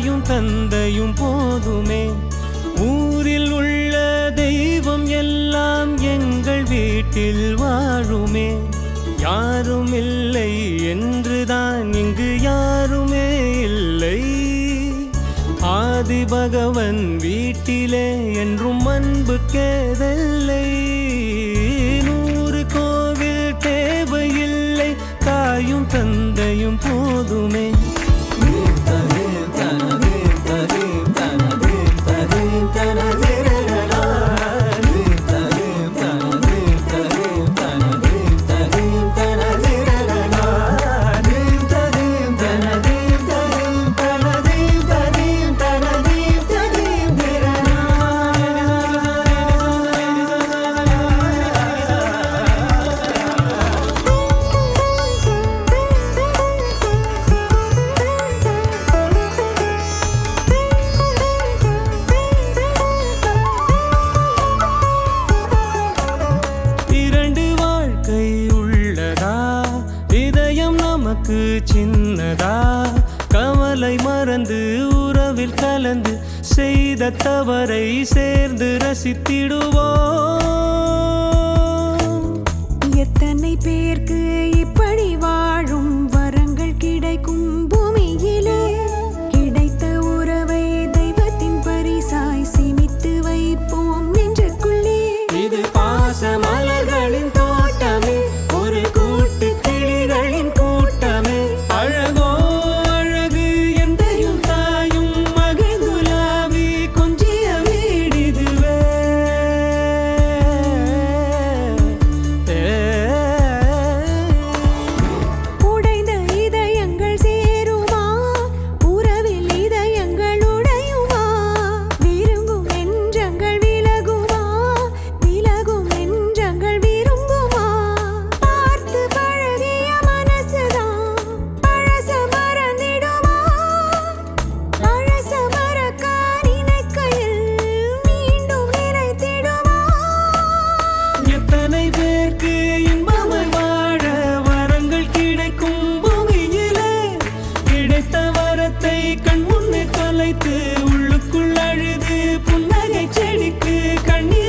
தாயும் தந்தையும் போதுமே. ஊரில் உள்ள தெய்வம் எல்லாம் எங்கள் வீட்டில் வாழுமே. யாரும் இல்லை என்றுதான் இங்கு யாருமே இல்லை. ஆதி பகவன் வீட்டிலே என்றும் அன்பு கேதல்லை. 100 கோவில் தேவையில்லை, தாயும் தந்தையும் போதுமே. சின்னதா கவலை மறந்து உறவில் கலந்து செய்த தவறை சேர்ந்து ரசித்திடுவோம். எத்தனை பேருக்கு இப்படி வாழும் வரங்கள் கிடைக்கும் பூமியிலே. கிடைத்த உறவை தெய்வத்தின் பரிசாய் சேமித்து வைப்போம் நெஞ்சுக்குள்ளே. இது பாச மலர்களின் தோட்டமே, ஒரு கூட்டு கிளிகளின் கூட்டமே. அழகோ அழகு எந்தையும் தாயும் மகிழ்ந்துலாவி கொஞ்சிய வீடிதுவே. உடைந்த இதயங்கள் சேருமா, உறவில் இதயங்கள் உடையுமா. விரும்பும் நெஞ்சங்கள் விலகுமா, விலகும் நெஞ்சங்கள் விரும்புமா. பார்த்து பழகிய மனசுதான் பழச மறந்திடுமா. பழச மறக்க நினைக்கையில் மீண்டும் நினைத்திடுமா. எத்தனை பேருக்கு இன்பமாய் வாழ வரங்கள் கிடைக்கும் பூமியிலே. கிடைத்த வரத்தை கண் முன்னே தொலைத்து உள்ளுக்குள் அழுது புன்னகை செடிக்கு கண்ணீர்